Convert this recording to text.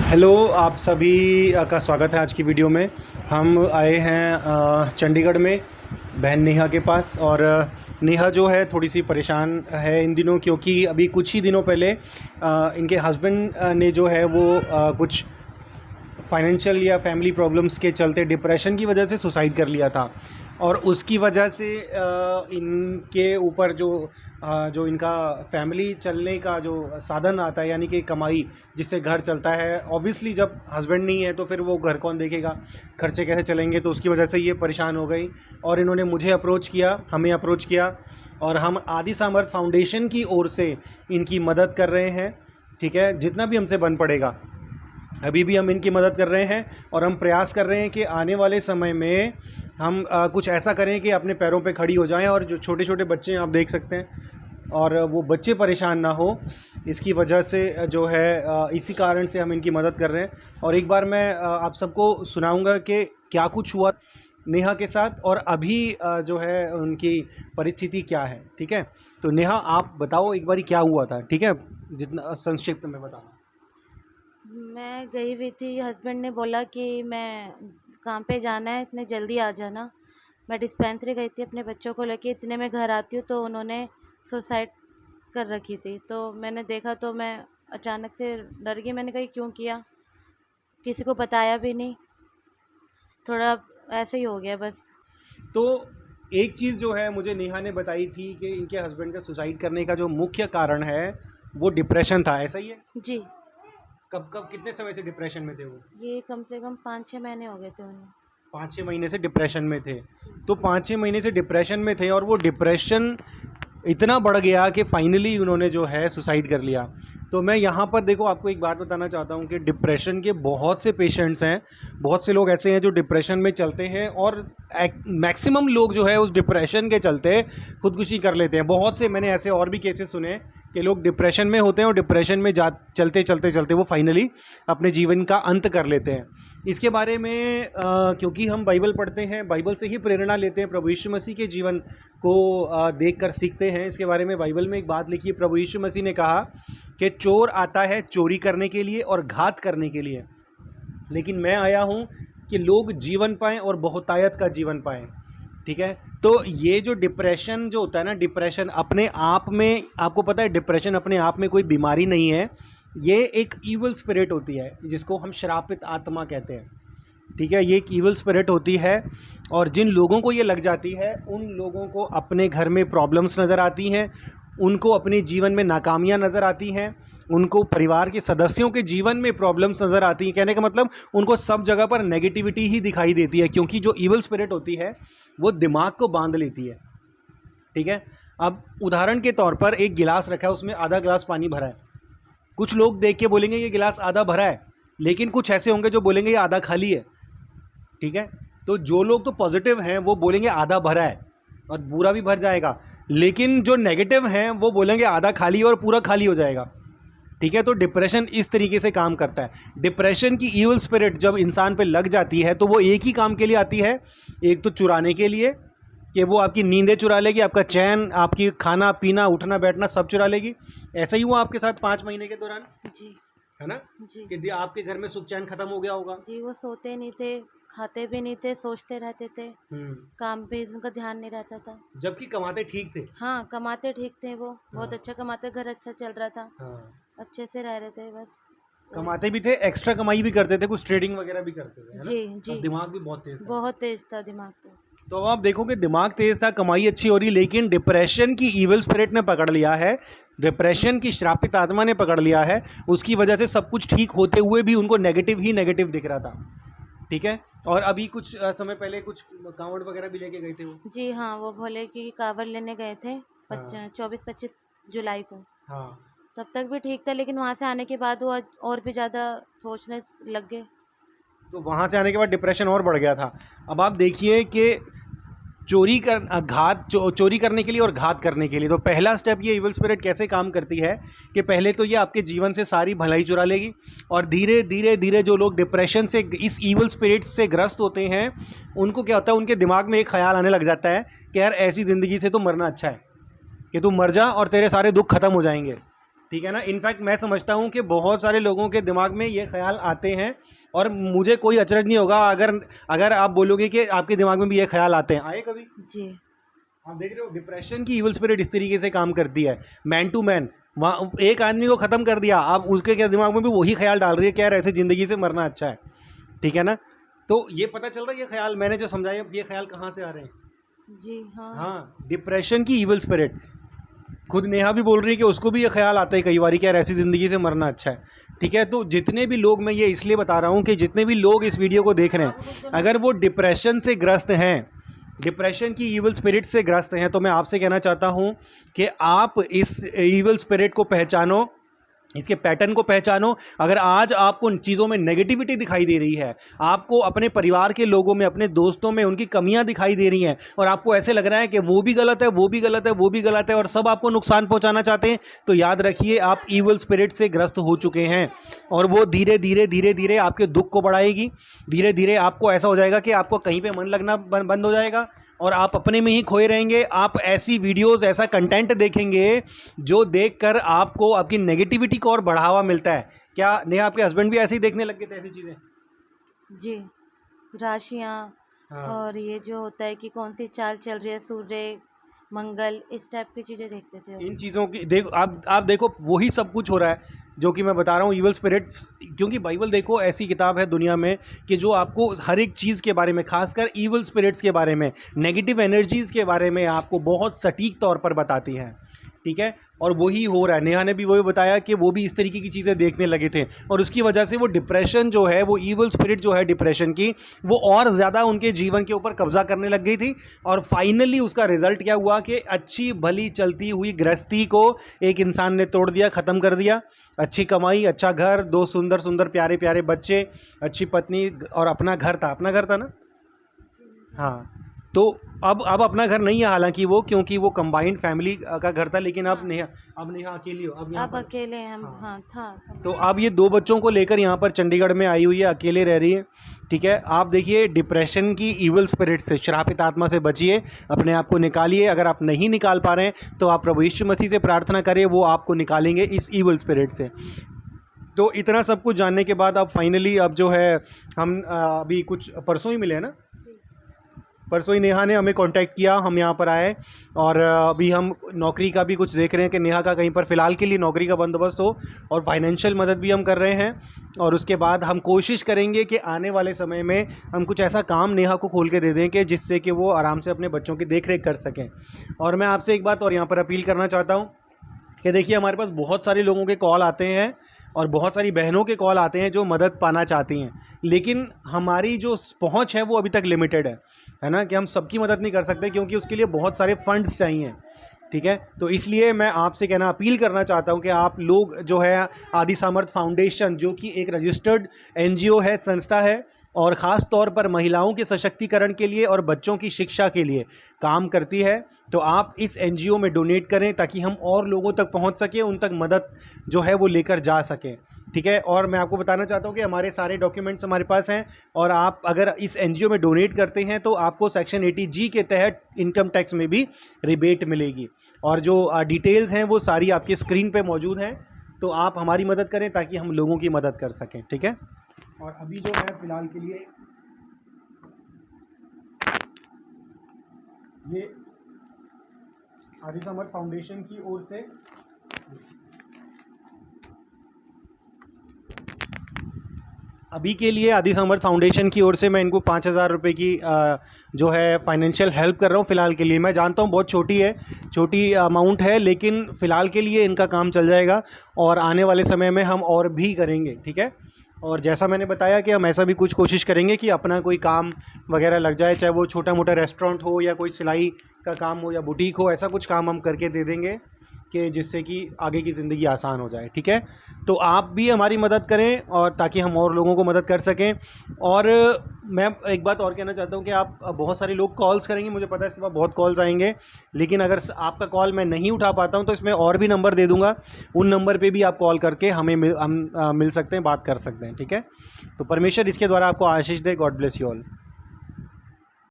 Hello, आप सभी का स्वागत है आज की वीडियो में। हम आए हैं चंडीगढ़ में बहन नेहा के पास। और नेहा जो है थोड़ी सी परेशान है इन दिनों, क्योंकि अभी कुछ ही दिनों पहले इनके हस्बैंड ने जो है वो कुछ फाइनेंशियल या फैमिली प्रॉब्लम्स के चलते डिप्रेशन की वजह से सुसाइड कर लिया था। और उसकी वजह से इनके ऊपर जो इनका फैमिली चलने का जो साधन आता है, यानी कि कमाई जिससे घर चलता है, ऑब्वियसली जब हस्बैंड नहीं है तो फिर वो घर कौन देखेगा, खर्चे कैसे चलेंगे। तो उसकी वजह से ये परेशान हो गई और इन्होंने मुझे अप्रोच किया, हमें अप्रोच किया, और हम आदि सामर्थ फाउंडेशन की ओर से इनकी मदद कर रहे हैं। ठीक है, जितना भी हमसे बन पड़ेगा अभी भी हम इनकी मदद कर रहे हैं। और हम प्रयास कर रहे हैं कि आने वाले समय में हम कुछ ऐसा करें कि अपने पैरों पे खड़ी हो जाएं। और जो छोटे छोटे बच्चे हैं आप देख सकते हैं, और वो बच्चे परेशान ना हो, इसकी वजह से जो है इसी कारण से हम इनकी मदद कर रहे हैं। और एक बार मैं आप सबको सुनाऊंगा कि क्या कुछ हुआ नेहा के साथ और अभी जो है उनकी परिस्थिति क्या है। ठीक है, तो नेहा आप बताओ एक बारी क्या हुआ था। ठीक है, जितना संक्षिप्त में बताना। मैं गई हुई थी, हस्बैंड ने बोला कि मैं काम पे जाना है, इतने जल्दी आ जाना। मैं डिस्पेंसरी गई थी अपने बच्चों को लेके, इतने में घर आती हूँ तो उन्होंने सुसाइड कर रखी थी। तो मैंने देखा तो मैं अचानक से डर गई। मैंने कहा क्यों किया, किसी को बताया भी नहीं, थोड़ा ऐसे ही हो गया बस। तो एक चीज़ जो है मुझे नेहा ने बताई थी कि इनके हस्बैंड का सुसाइड करने का जो मुख्य कारण है वो डिप्रेशन था। ऐसा ही है? जी, कब कब कितने समय से डिप्रेशन में थे वो? ये कम से कम 5-6 महीने हो गए थे उन्हें। 5-6 महीने से डिप्रेशन में थे। तो 5-6 महीने से डिप्रेशन में थे और वो डिप्रेशन इतना बढ़ गया कि फाइनली उन्होंने जो है सुसाइड कर लिया। तो मैं यहाँ पर देखो आपको एक बात बताना चाहता हूँ कि डिप्रेशन के बहुत से पेशेंट्स हैं, बहुत से लोग ऐसे हैं जो डिप्रेशन में चलते हैं, और मैक्सिमम लोग जो है उस डिप्रेशन के चलते खुदकुशी कर लेते हैं। बहुत से मैंने ऐसे और भी केसेस सुने कि लोग डिप्रेशन में होते हैं और डिप्रेशन में चलते चलते चलते वो फाइनली अपने जीवन का अंत कर लेते हैं। इसके बारे में क्योंकि हम बाइबल पढ़ते हैं, बाइबल से ही प्रेरणा लेते हैं, प्रभु यीशु मसीह के जीवन को देख कर सीखते हैं। इसके बारे में बाइबल में एक बात लिखी है, प्रभु यीशु मसीह ने कहा कि चोर आता है चोरी करने के लिए और घात करने के लिए, लेकिन मैं आया हूँ कि लोग जीवन पाएँ और बहुतायत का जीवन पाएँ। ठीक है, तो ये जो डिप्रेशन जो होता है ना, डिप्रेशन अपने आप में, आपको पता है डिप्रेशन अपने आप में कोई बीमारी नहीं है, ये एक ईवल स्पिरिट होती है जिसको हम श्रापित आत्मा कहते हैं। ठीक है, ये एक ईवल स्पिरिट होती है, और जिन लोगों को ये लग जाती है उन लोगों को अपने घर में प्रॉब्लम्स नज़र आती हैं, उनको अपने जीवन में नाकामियाँ नज़र आती हैं, उनको परिवार के सदस्यों के जीवन में प्रॉब्लम्स नज़र आती हैं। कहने का मतलब उनको सब जगह पर नेगेटिविटी ही दिखाई देती है, क्योंकि जो ईवल स्पिरिट होती है वो दिमाग को बांध लेती है। ठीक है, अब उदाहरण के तौर पर एक गिलास रखा है, उसमें आधा गिलास पानी भरा है। कुछ लोग देख के बोलेंगे ये गिलास आधा भरा है, लेकिन कुछ ऐसे होंगे जो बोलेंगे ये आधा खाली है। ठीक है, तो जो लोग तो पॉजिटिव हैं वो बोलेंगे आधा भरा है और पूरा भी भर जाएगा, लेकिन जो नेगेटिव हैं वो बोलेंगे आधा खाली और पूरा खाली हो जाएगा। ठीक है, तो डिप्रेशन इस तरीके से काम करता है। डिप्रेशन की ईवल स्पिरिट जब इंसान पे लग जाती है तो वो एक ही काम के लिए आती है, एक तो चुराने के लिए, कि वो आपकी नींदें चुरा लेगी, आपका चैन, आपकी खाना पीना उठना बैठना सब चुरा लेगी। ऐसा ही हुआ आपके साथ 5 महीने के दौरान, जी है ना? जी कि आपके घर में सुख चैन खत्म हो गया होगा। जी, वो सोते नहीं थे, खाते भी नहीं थे, सोचते रहते थे, हम्म। काम पे उनका ध्यान नहीं रहता था। जबकि कमाते ठीक थे। हाँ, कमाते ठीक थे वो, बहुत हाँ। अच्छा कमाते, घर अच्छा चल रहा था, हाँ, अच्छे से रह रहे थे बस। कमाते भी थे, एक्स्ट्रा कमाई भी करते थे, कुछ ट्रेडिंग वगैरह भी करते थे, है ना? जी जी, और दिमाग भी बहुत तेज था। बहुत तेज था दिमाग तो अब आप देखो कि दिमाग तेज था, कमाई अच्छी हो रही, लेकिन डिप्रेशन की ईवल स्पिरिट ने पकड़ लिया है, डिप्रेशन की श्रापित आत्मा ने पकड़ लिया है। उसकी वजह से सब कुछ ठीक होते हुए भी उनको नेगेटिव ही नेगेटिव दिख रहा था। ठीक है, और अभी कुछ समय पहले कुछ कांवड़ वगैरह भी लेके गए थे वो। जी हाँ, वो भोले की कांवड़ लेने गए थे हाँ। 24-25 जुलाई को। हाँ, तब तक भी ठीक था, लेकिन वहाँ से आने के बाद वो और भी ज़्यादा सोचने लग गए। तो वहाँ से आने के बाद डिप्रेशन और बढ़ गया था। अब आप देखिए कि चोरी करने के लिए और घात करने के लिए, तो पहला स्टेप ये इविल स्पिरिट कैसे काम करती है कि पहले तो ये आपके जीवन से सारी भलाई चुरा लेगी, और धीरे धीरे धीरे जो लोग डिप्रेशन से, इस इविल स्पिरिट से ग्रस्त होते हैं, उनको क्या होता है, उनके दिमाग में एक ख्याल आने लग जाता है कि यार ऐसी ज़िंदगी से तो मरना अच्छा है, कि तू मर जा और तेरे सारे दुख खत्म हो जाएंगे। ठीक है ना। इनफैक्ट मैं समझता हूँ कि बहुत सारे लोगों के दिमाग में ये ख्याल आते हैं, और मुझे कोई अचरज नहीं होगा अगर अगर आप बोलोगे कि आपके दिमाग में भी ये ख्याल आते हैं। आए कभी? जी। आप देख रहे हो डिप्रेशन की इविल स्पिरिट इस तरीके से काम करती है, मैन टू मैन। वहाँ एक आदमी को ख़त्म कर दिया, आप उसके क्या दिमाग में भी वही ख्याल डाल रही है कि यार ऐसे ज़िंदगी से मरना अच्छा है, ठीक है ना। तो ये पता चल रहा है ये ख्याल मैंने जो समझाया, ये ख्याल कहाँ से आ रहे हैं? जी हाँ। हाँ, डिप्रेशन की इविल स्पिरिट। खुद नेहा भी बोल रही है कि उसको भी ये ख्याल आता है कई बार कि यार ऐसी ज़िंदगी से मरना अच्छा है, ठीक है। तो जितने भी लोग, मैं ये इसलिए बता रहा हूँ कि जितने भी लोग इस वीडियो को देख रहे हैं, अगर वो डिप्रेशन से ग्रस्त हैं, डिप्रेशन की इविल स्पिरिट से ग्रस्त हैं, तो मैं आपसे कहना चाहता हूँ कि आप इस इविल स्पिरिट को पहचानो, इसके पैटर्न को पहचानो। अगर आज आपको उन चीज़ों में नेगेटिविटी दिखाई दे रही है, आपको अपने परिवार के लोगों में, अपने दोस्तों में उनकी कमियां दिखाई दे रही हैं, और आपको ऐसे लग रहा है कि वो भी गलत है, वो भी गलत है, वो भी गलत है, और सब आपको नुकसान पहुंचाना चाहते हैं, तो याद रखिए आप इविल स्पिरिट से ग्रस्त हो चुके हैं। और वो धीरे धीरे धीरे धीरे आपके दुख को बढ़ाएगी। धीरे धीरे आपको ऐसा हो जाएगा कि आपको कहीं पर मन लगना बंद हो जाएगा, और आप अपने में ही खोए रहेंगे। आप ऐसी वीडियोस, ऐसा कंटेंट देखेंगे जो देखकर आपको आपकी नेगेटिविटी को और बढ़ावा मिलता है। क्या नेहा, आपके हस्बैंड भी ऐसे ही देखने लग गए थे ऐसी चीज़ें? जी। राशियाँ हाँ। और ये जो होता है कि कौन सी चाल चल रही है, सूर्य मंगल, इस टाइप की चीज़ें देखते थे वो। इन चीज़ों की देखो, आप देखो वही सब कुछ हो रहा है जो कि मैं बता रहा हूँ, इविल स्पिरिट। क्योंकि बाइबल देखो ऐसी किताब है दुनिया में कि जो आपको हर एक चीज़ के बारे में, खासकर इविल स्पिरिट्स के बारे में, नेगेटिव एनर्जीज़ के बारे में आपको बहुत सटीक तौर पर बताती है, ठीक है। और वही हो रहा है। नेहा ने भी वही बताया कि वो भी इस तरीके की चीज़ें देखने लगे थे, और उसकी वजह से वो डिप्रेशन जो है, वो इविल स्पिरिट जो है डिप्रेशन की, वो और ज़्यादा उनके जीवन के ऊपर कब्जा करने लग गई थी। और फाइनली उसका रिजल्ट क्या हुआ कि अच्छी भली चलती हुई गृहस्थी को एक इंसान ने तोड़ दिया, ख़त्म कर दिया। अच्छी कमाई, अच्छा घर, 2 सुंदर सुंदर प्यारे प्यारे बच्चे, अच्छी पत्नी, और अपना घर था। अपना घर था ना? हाँ। तो अब अपना घर नहीं है हालांकि वो, क्योंकि वो कंबाइंड फैमिली का घर था, लेकिन अब नेहा अकेली हो, अब यहाँ अब पर। अकेले हम। हाँ। हाँ था। तो अब ये 2 बच्चों को लेकर यहाँ पर चंडीगढ़ में आई हुई है, अकेले रह रही है, ठीक है। आप देखिए डिप्रेशन की इविल स्पिरिट से, श्रापित आत्मा से बचिए, अपने आप को निकालिए। अगर आप नहीं निकाल पा रहे हैं तो आप प्रभु यीशु मसीह से प्रार्थना करें, वो आपको निकालेंगे इस इविल स्पिरिट से। तो इतना सब कुछ जानने के बाद अब फाइनली अब जो है हम अभी कुछ परसों ही मिले हैं ना, परसों ही नेहा ने हमें कांटेक्ट किया, हम यहाँ पर आए, और अभी हम नौकरी का भी कुछ देख रहे हैं कि नेहा का कहीं पर फ़िलहाल के लिए नौकरी का बंदोबस्त हो, और फाइनेंशियल मदद भी हम कर रहे हैं। और उसके बाद हम कोशिश करेंगे कि आने वाले समय में हम कुछ ऐसा काम नेहा को खोल के दे दें कि जिससे कि वो आराम से अपने बच्चों की देख रेख कर सकें। और मैं आपसे एक बात और यहाँ पर अपील करना चाहता हूँ कि देखिए हमारे पास बहुत सारे लोगों के कॉल आते हैं, और बहुत सारी बहनों के कॉल आते हैं जो मदद पाना चाहती हैं, लेकिन हमारी जो पहुंच है वो अभी तक लिमिटेड है ना, कि हम सबकी मदद नहीं कर सकते, क्योंकि उसके लिए बहुत सारे फंड्स चाहिए, ठीक है। तो इसलिए मैं आपसे कहना, अपील करना चाहता हूं कि आप लोग जो है आदि सामर्थ फाउंडेशन, जो कि एक रजिस्टर्ड NGO है, संस्था है, और ख़ास तौर पर महिलाओं के सशक्तिकरण के लिए और बच्चों की शिक्षा के लिए काम करती है, तो आप इस NGO में डोनेट करें ताकि हम और लोगों तक पहुंच सकें, उन तक मदद जो है वो लेकर जा सकें, ठीक है। और मैं आपको बताना चाहता हूं कि हमारे सारे डॉक्यूमेंट्स हमारे पास हैं, और आप अगर इस NGO में डोनेट करते हैं तो आपको सेक्शन 80G के तहत इनकम टैक्स में भी रिबेट मिलेगी, और जो डिटेल्स हैं वो सारी आपकी स्क्रीन पे मौजूद हैं। तो आप हमारी मदद करें ताकि हम लोगों की मदद कर सकें, ठीक है। और अभी जो है फ़िलहाल के लिए ये आदि सामर्थ फाउंडेशन की ओर से अभी के लिए आदि सामर्थ फाउंडेशन की ओर से मैं इनको 5,000 रुपये की जो है फाइनेंशियल हेल्प कर रहा हूँ फ़िलहाल के लिए। मैं जानता हूँ बहुत छोटी अमाउंट है, लेकिन फ़िलहाल के लिए इनका काम चल जाएगा, और आने वाले समय में हम और भी करेंगे, ठीक है। और जैसा मैंने बताया कि हम ऐसा भी कुछ कोशिश करेंगे कि अपना कोई काम वगैरह लग जाए, चाहे वो छोटा मोटा रेस्टोरेंट हो या कोई सिलाई का काम हो या बुटीक हो, ऐसा कुछ काम हम करके दे देंगे कि जिससे कि आगे की ज़िंदगी आसान हो जाए, ठीक है। तो आप भी हमारी मदद करें, और ताकि हम और लोगों को मदद कर सकें। और मैं एक बात और कहना चाहता हूं कि आप बहुत सारे लोग कॉल्स करेंगे, मुझे पता है इसके बाद बहुत कॉल्स आएंगे, लेकिन अगर आपका कॉल मैं नहीं उठा पाता हूं तो इसमें और भी नंबर दे दूंगा, उन नंबर पे भी आप कॉल करके हमें मिल सकते हैं, बात कर सकते हैं, ठीक है। तो परमेश्वर इसके द्वारा आपको आशीष दे। God bless you all.